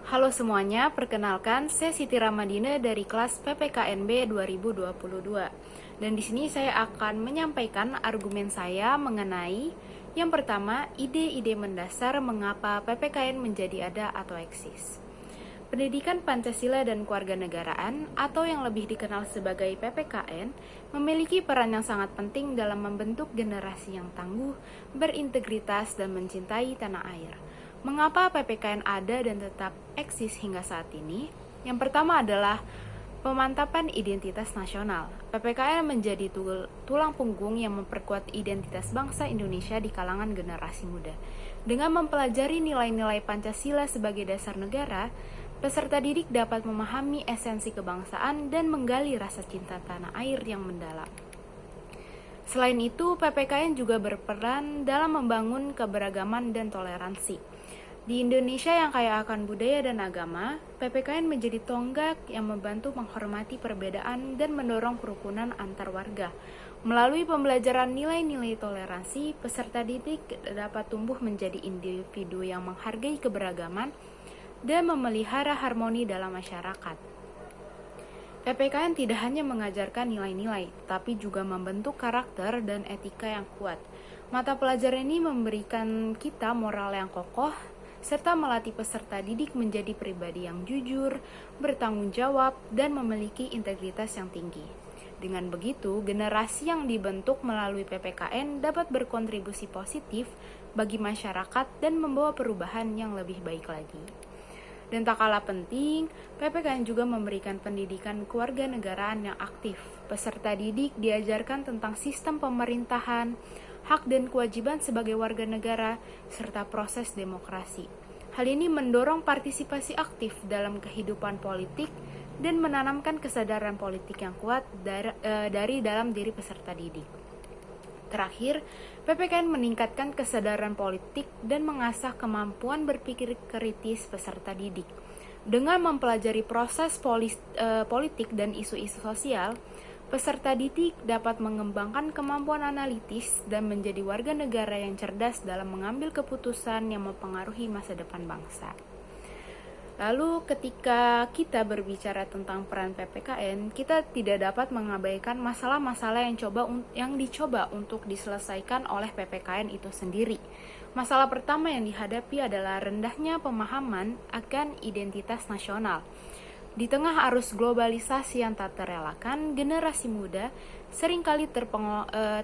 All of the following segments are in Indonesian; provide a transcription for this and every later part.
Halo semuanya, perkenalkan saya Siti Ramadina dari kelas PPKNB 2022. Dan di sini saya akan menyampaikan argumen saya mengenai yang pertama, ide-ide mendasar mengapa PPKN menjadi ada atau eksis. Pendidikan Pancasila dan Kewarganegaraan atau yang lebih dikenal sebagai PPKN memiliki peran yang sangat penting dalam membentuk generasi yang tangguh, berintegritas, dan mencintai tanah air. Mengapa PPKN ada dan tetap eksis hingga saat ini? Yang pertama adalah pemantapan identitas nasional. PPKN menjadi tulang punggung yang memperkuat identitas bangsa Indonesia di kalangan generasi muda. Dengan mempelajari nilai-nilai Pancasila sebagai dasar negara, peserta didik dapat memahami esensi kebangsaan dan menggali rasa cinta tanah air yang mendalam. Selain itu, PPKN juga berperan dalam membangun keberagaman dan toleransi. Di Indonesia yang kaya akan budaya dan agama, PPKN menjadi tonggak yang membantu menghormati perbedaan dan mendorong kerukunan antar warga. Melalui pembelajaran nilai-nilai toleransi, peserta didik dapat tumbuh menjadi individu yang menghargai keberagaman dan memelihara harmoni dalam masyarakat. PPKN tidak hanya mengajarkan nilai-nilai, tapi juga membentuk karakter dan etika yang kuat. Mata pelajaran ini memberikan kita moral yang kokoh, serta melatih peserta didik menjadi pribadi yang jujur, bertanggung jawab, dan memiliki integritas yang tinggi. Dengan begitu, generasi yang dibentuk melalui PPKN dapat berkontribusi positif bagi masyarakat dan membawa perubahan yang lebih baik lagi. Dan tak kalah penting, PPKN juga memberikan pendidikan kewarganegaraan yang aktif. Peserta didik diajarkan tentang sistem pemerintahan, hak dan kewajiban sebagai warga negara, serta proses demokrasi. Hal ini mendorong partisipasi aktif dalam kehidupan politik dan menanamkan kesadaran politik yang kuat dari dalam diri peserta didik. Terakhir, PPKN meningkatkan kesadaran politik dan mengasah kemampuan berpikir kritis peserta didik. Dengan mempelajari proses politik dan isu-isu sosial, peserta didik dapat mengembangkan kemampuan analitis dan menjadi warga negara yang cerdas dalam mengambil keputusan yang mempengaruhi masa depan bangsa. Lalu ketika kita berbicara tentang peran PPKN, kita tidak dapat mengabaikan masalah-masalah yang dicoba untuk diselesaikan oleh PPKN itu sendiri. Masalah pertama yang dihadapi adalah rendahnya pemahaman akan identitas nasional. Di tengah arus globalisasi yang tak terelakkan, generasi muda seringkali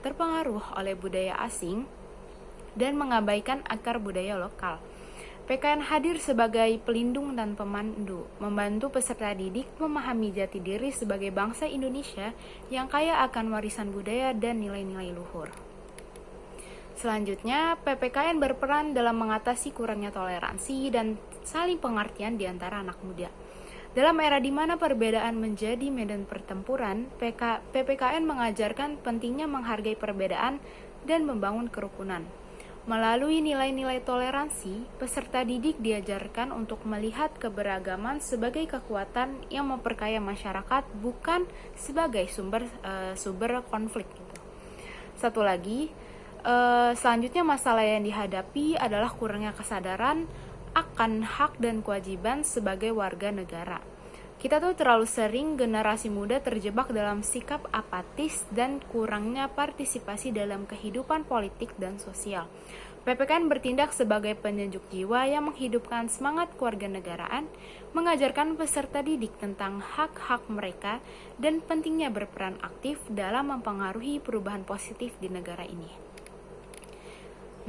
terpengaruh oleh budaya asing dan mengabaikan akar budaya lokal. PKN hadir sebagai pelindung dan pemandu, membantu peserta didik memahami jati diri sebagai bangsa Indonesia yang kaya akan warisan budaya dan nilai-nilai luhur. Selanjutnya, PPKN berperan dalam mengatasi kurangnya toleransi dan saling pengertian di antara anak muda. Dalam era di mana perbedaan menjadi medan pertempuran, PPKN mengajarkan pentingnya menghargai perbedaan dan membangun kerukunan. Melalui nilai-nilai toleransi, peserta didik diajarkan untuk melihat keberagaman sebagai kekuatan yang memperkaya masyarakat, bukan sebagai sumber konflik. Satu lagi, selanjutnya masalah yang dihadapi adalah kurangnya kesadaran akan hak dan kewajiban sebagai warga negara. Kita tuh terlalu sering generasi muda terjebak dalam sikap apatis dan kurangnya partisipasi dalam kehidupan politik dan sosial. PPKN bertindak sebagai penyejuk jiwa yang menghidupkan semangat kewarganegaraan, mengajarkan peserta didik tentang hak-hak mereka dan pentingnya berperan aktif dalam mempengaruhi perubahan positif di negara ini.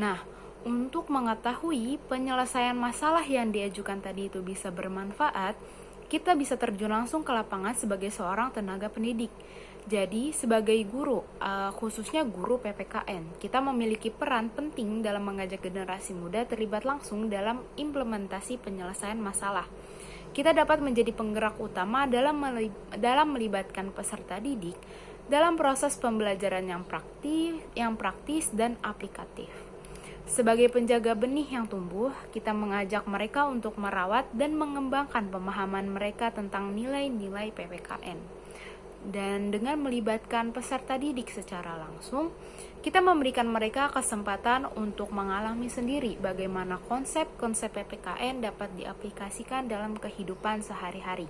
Nah, untuk mengetahui penyelesaian masalah yang diajukan tadi itu bisa bermanfaat, kita bisa terjun langsung ke lapangan sebagai seorang tenaga pendidik. Jadi, sebagai guru, khususnya guru PPKN, kita memiliki peran penting dalam mengajak generasi muda terlibat langsung dalam implementasi penyelesaian masalah. Kita dapat menjadi penggerak utama dalam melibatkan peserta didik dalam proses pembelajaran yang praktis dan aplikatif. Sebagai penjaga benih yang tumbuh, kita mengajak mereka untuk merawat dan mengembangkan pemahaman mereka tentang nilai-nilai PPKN. Dan dengan melibatkan peserta didik secara langsung, kita memberikan mereka kesempatan untuk mengalami sendiri bagaimana konsep-konsep PPKN dapat diaplikasikan dalam kehidupan sehari-hari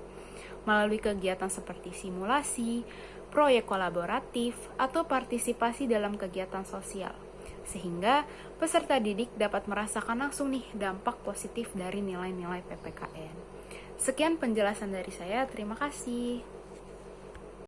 melalui kegiatan seperti simulasi, proyek kolaboratif, atau partisipasi dalam kegiatan sosial. Sehingga peserta didik dapat merasakan langsung nih dampak positif dari nilai-nilai PPKN. Sekian penjelasan dari saya, terima kasih.